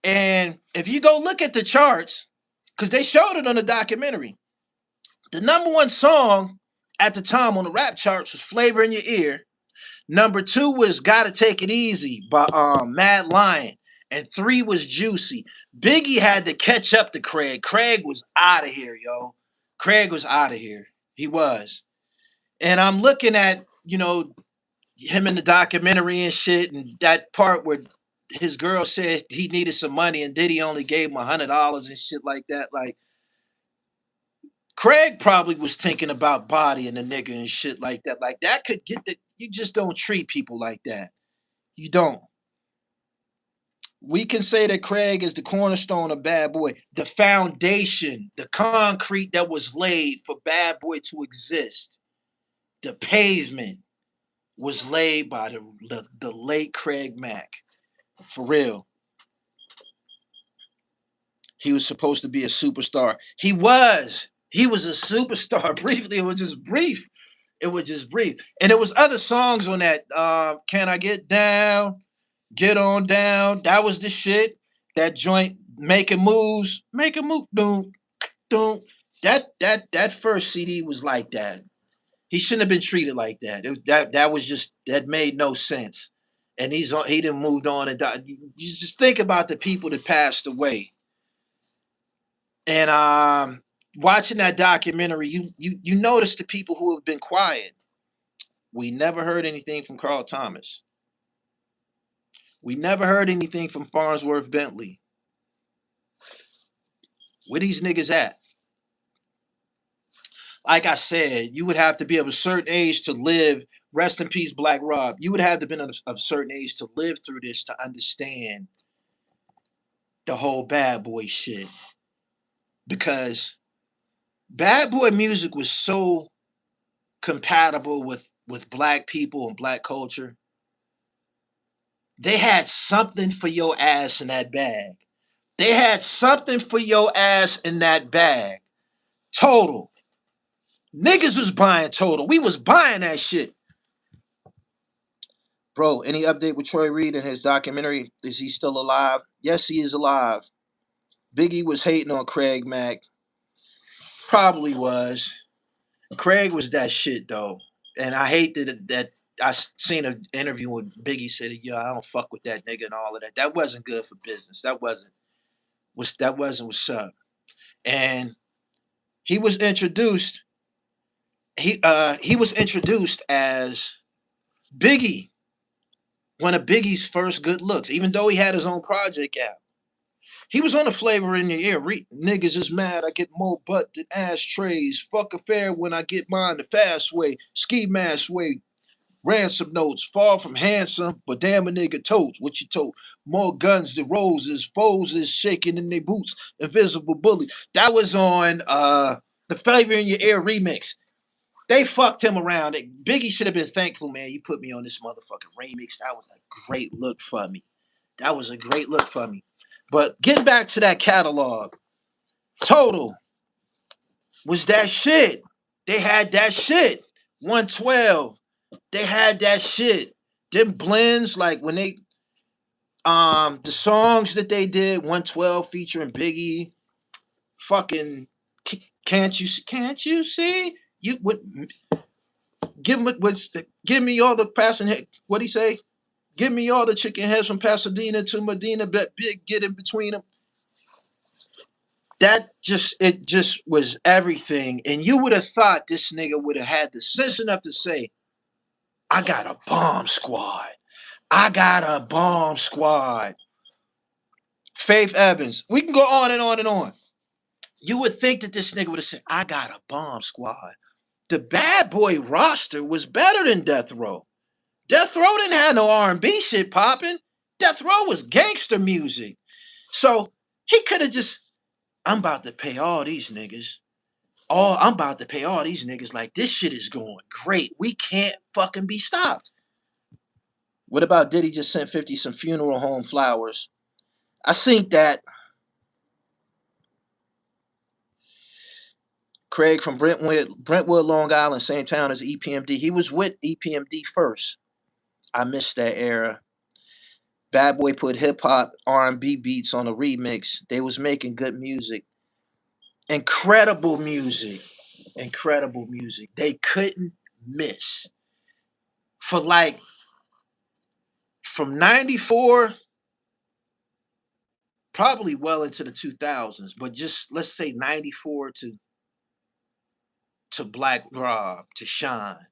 [SPEAKER 2] And if you go look at the charts, because they showed it on the documentary, the number one song at the time on the rap charts was "Flavor in Your Ear." Number two was "Gotta Take It Easy" by Mad Lion, and three was "Juicy." Biggie had to catch up to Craig. Craig was out of here, yo. Craig was out of here. He was. And I'm looking at, him in the documentary and shit, and that part where his girl said he needed some money and Diddy only gave him $100 and shit like that. Like Craig probably was thinking about bodying the nigga and shit like that. Like that could get the. You just don't treat people like that. You don't. We can say that Craig is the cornerstone of Bad Boy, the foundation, the concrete that was laid for Bad Boy to exist. The pavement was laid by the late Craig Mack. For real. He was supposed to be a superstar. He was. He was a superstar. Briefly, it was just brief. It was just brief. And there was other songs on that. Can I get down? Get on down. That was the shit. That joint, making moves, make a move. Doom, doom. That first CD was like that. He shouldn't have been treated like that. That was just that made no sense. And he didn't moved on and died. You just think about the people that passed away. And watching that documentary, you notice the people who have been quiet. We never heard anything from Carl Thomas. We never heard anything from Farnsworth Bentley. Where these niggas at? Like I said, you would have to be of a certain age to live. Rest in peace, Black Rob. You would have to be of a certain age to live through this to understand the whole Bad Boy shit. Because Bad Boy music was so compatible with black people and black culture. They had something for your ass in that bag. They had something for your ass in that bag. Total. Niggas was buying Total. We was buying that shit. Bro, any update with Troy Reed and his documentary? Is he still alive? Yes, he is alive. Biggie was hating on Craig Mack. Probably was. Craig was that shit though. And I hate that I seen an interview with Biggie said, "Yeah, I don't fuck with that nigga and all of that." That wasn't good for business. That wasn't what's up. And he was introduced. He was introduced as Biggie, one of Biggie's first good looks, even though he had his own project out. He was on the Flavor in Your Ear. Niggas is mad. I get more butt than ashtrays. Fuck a fair when I get mine the fast way. Ski mask way. Ransom notes. Far from handsome, but damn a nigga totes. What you told? More guns than roses. Foes is shaking in their boots. Invisible bully. That was on the Flavor in Your Ear remix. They fucked him around. Biggie should have been thankful, man. You put me on this motherfucking remix. That was a great look for me. That was a great look for me. But getting back to that catalog, Total was that shit. They had that shit. 112. They had that shit. Them blends, like when they the songs that they did, 112 featuring Biggie, fucking can't you see? You what give me all the passing head. What he say? Give me all the chicken heads from Pasadena to Medina, but big get in between them. It just was everything. And you would have thought this nigga would have had the sense enough to say, I got a bomb squad. I got a bomb squad. Faith Evans. We can go on and on and on. You would think that this nigga would have said, I got a bomb squad. the Bad Boy roster was better than Death Row. Death Row didn't have no R&B shit popping. Death Row was gangster music. So he could have just, I'm about to pay all these niggas. I'm about to pay all these niggas like this shit is going great. We can't fucking be stopped. What about Diddy just sent 50 some funeral home flowers? I think that Craig from Brentwood, Long Island, same town as EPMD. He was with EPMD first. I missed that era. Bad Boy put hip hop R&B beats on a remix. They was making good music. Incredible music. Incredible music. They couldn't miss. For like from 94 probably well into the 2000s, but just let's say 94 to Black Rob to Shine.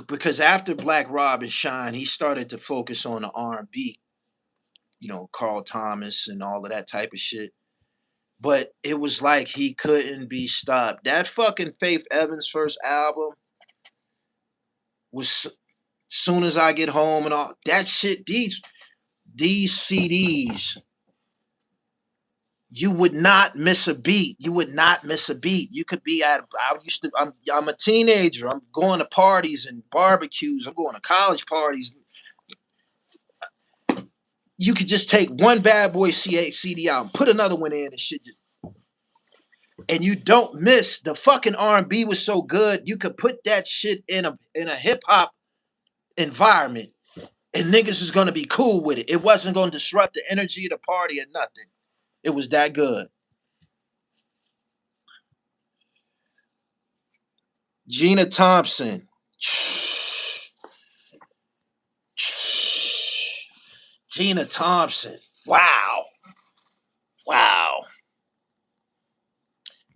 [SPEAKER 2] Because after Black Rob and Shine, he started to focus on the R&B, Carl Thomas and all of that type of shit. But it was like he couldn't be stopped. That fucking Faith Evans first album was Soon As I Get Home and all that shit. These CDs, you would not miss a beat. You would not miss a beat. You could be I'm a teenager. I'm going to parties and barbecues. I'm going to college parties. You could just take one Bad Boy CD out and put another one in and shit. And you don't miss. The fucking R&B was so good. You could put that shit in a hip hop environment and niggas is gonna be cool with it. It wasn't gonna disrupt the energy of the party or nothing. It was that good. Gina Thompson. Gina Thompson. Wow. Wow.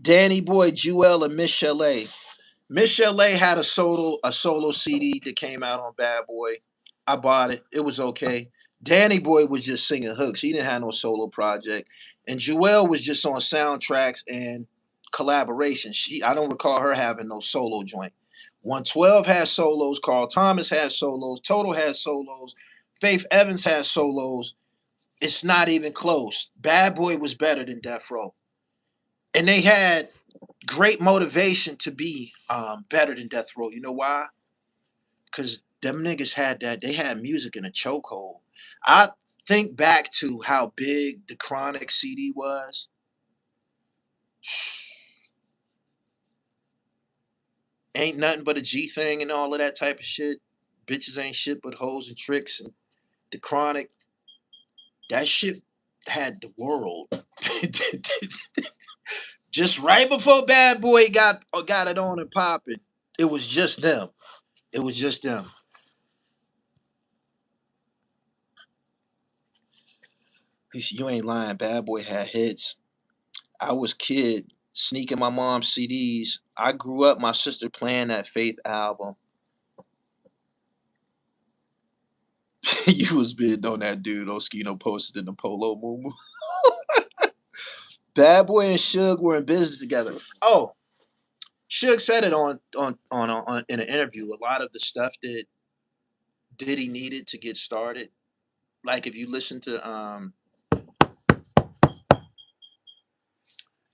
[SPEAKER 2] Danny Boy, Jewel, and Miss Chalet. Miss Chalet had a solo CD that came out on Bad Boy. I bought it. It was okay. Danny Boy was just singing hooks. He didn't have no solo project. And Jewel was just on soundtracks and collaborations. I don't recall her having no solo joint. 112 has solos. Carl Thomas has solos. Total has solos. Faith Evans has solos. It's not even close. Bad Boy was better than Death Row. And they had great motivation to be better than Death Row. You know why? Because them niggas had that. They had music in a chokehold. I think back to how big the Chronic CD was. Ain't nothing but a G thing and all of that type of shit. Bitches ain't shit but hoes and tricks. And the Chronic, that shit had the world. Just right before Bad Boy got it on and popping, it was just them. It was just them. You ain't lying. Bad Boy had hits. I was kid sneaking my mom's CDs. I grew up my sister playing that Faith album. You was big on that dude. Oskino posted in the Polo Moo. Bad Boy and Suge were in business together. Oh, Suge said it on in an interview. A lot of the stuff that Diddy needed to get started. Like if you listen to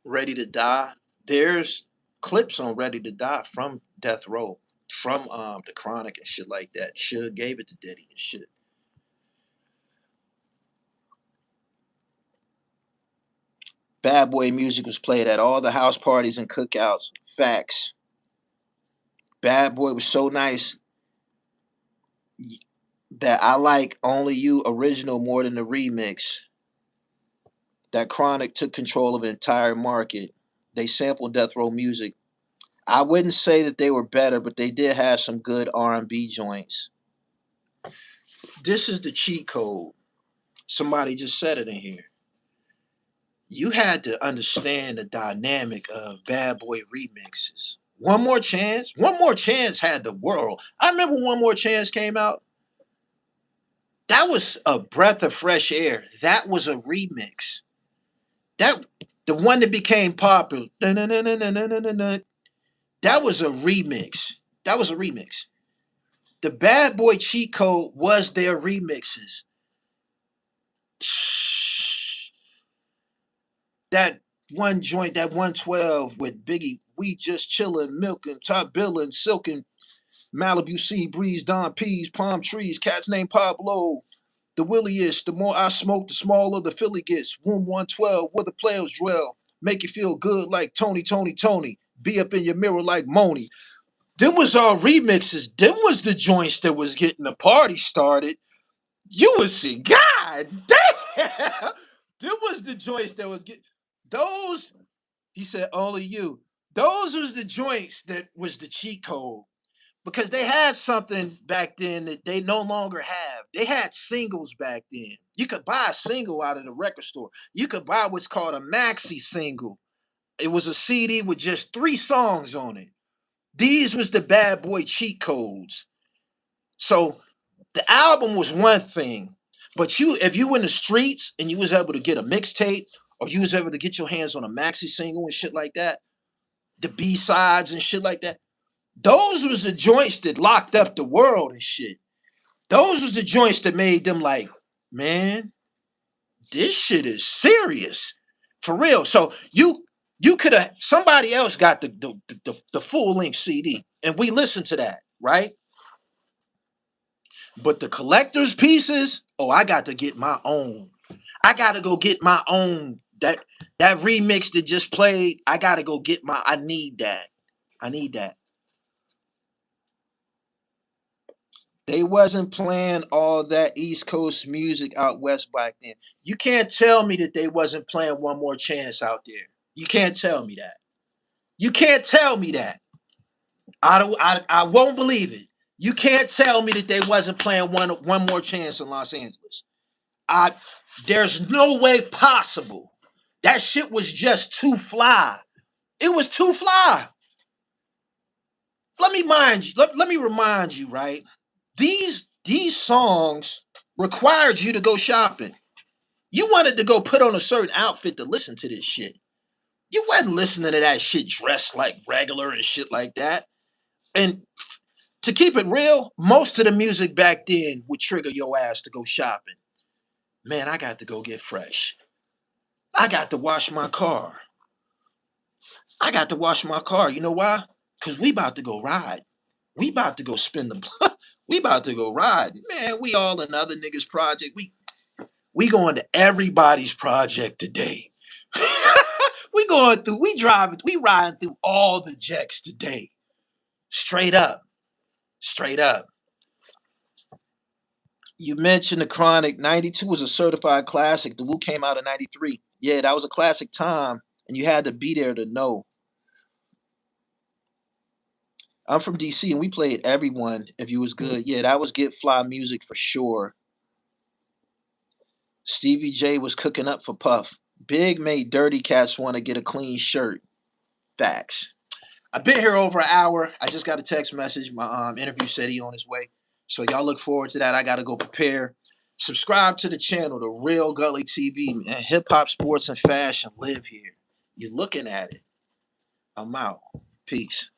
[SPEAKER 2] Ready to Die, there's clips on Ready to Die from Death Row, from the Chronic and shit like that. Suge gave it to Diddy and shit. Bad Boy music was played at all the house parties and cookouts. Facts. Bad Boy was so nice that I like Only You original more than the remix. That Chronic took control of the entire market. They sampled Death Row music. I wouldn't say that they were better, but they did have some good R&B joints. This is the cheat code. Somebody just said it in here. You had to understand the dynamic of Bad Boy remixes. One More Chance. One More Chance had the world. I remember One More Chance came out. That was a breath of fresh air. That was a remix. That the one that became popular. That That was a remix. That was a remix. The Bad Boy cheat code was their remixes. That one joint, that 112 with Biggie, we just chillin', milking, top billin', silkin', Malibu Sea Breeze, Don Peas, palm trees, cats named Pablo. The williest, the more I smoke, the smaller the Philly gets. Room 112, where the players dwell. Make you feel good like Tony, Tony, Tony. Be up in your mirror like Moni. Them was all remixes. Them was the joints that was getting the party started. You would see, God damn. Them was the joints that was getting those. He said, only you. Those was the joints that was the cheat code. Because they had something back then that they no longer have. They had singles back then. You could buy a single out of the record store. You could buy what's called a maxi single. It was a CD with just 3 songs on it. These was the Bad Boy cheat codes. So the album was one thing, but if you were in the streets and you was able to get a mixtape or you was able to get your hands on a maxi single and shit like that, the B-sides and shit like that, those was the joints that locked up the world and shit. Those was the joints that made them like, man, this shit is serious. For real. So you could have somebody else got the full length CD and we listened to that, right? But the collector's pieces, oh, I got to get my own. I got to go get my own. That remix that just played, I got to go get my. I need that. I need that. They wasn't playing all that East Coast music out west back then. You can't tell me that they wasn't playing One More Chance out there. You can't tell me that. You can't tell me that. I don't. I won't believe it. You can't tell me that they wasn't playing One More Chance in Los Angeles. I There's no way possible. That shit was just too fly. It was too fly. Let me remind you, right? These songs required you to go shopping. You wanted to go put on a certain outfit to listen to this shit. You wasn't listening to that shit dressed like regular and shit like that. And to keep it real, most of the music back then would trigger your ass to go shopping. Man, I got to go get fresh. I got to wash my car. I got to wash my car. You know why? Because we about to go ride. We about to go spend the we about to go ride. Man, we all in other niggas' project. We going to everybody's project today. We riding through all the jacks today. Straight up. Straight up. You mentioned the Chronic. 92 was a certified classic. The Wu came out in 93. Yeah, that was a classic time. And you had to be there to know. I'm from DC and we played Everyone if you was good. Yeah, that was Get Fly music for sure. Stevie J was cooking up for Puff. Big made Dirty Cats want to get a clean shirt. Facts. I've been here over an hour. I just got a text message. My interview said he on his way. So y'all look forward to that. I got to go prepare. Subscribe to the channel, The Real Gully TV. Man, hip hop, sports, and fashion live here. You're looking at it. I'm out. Peace.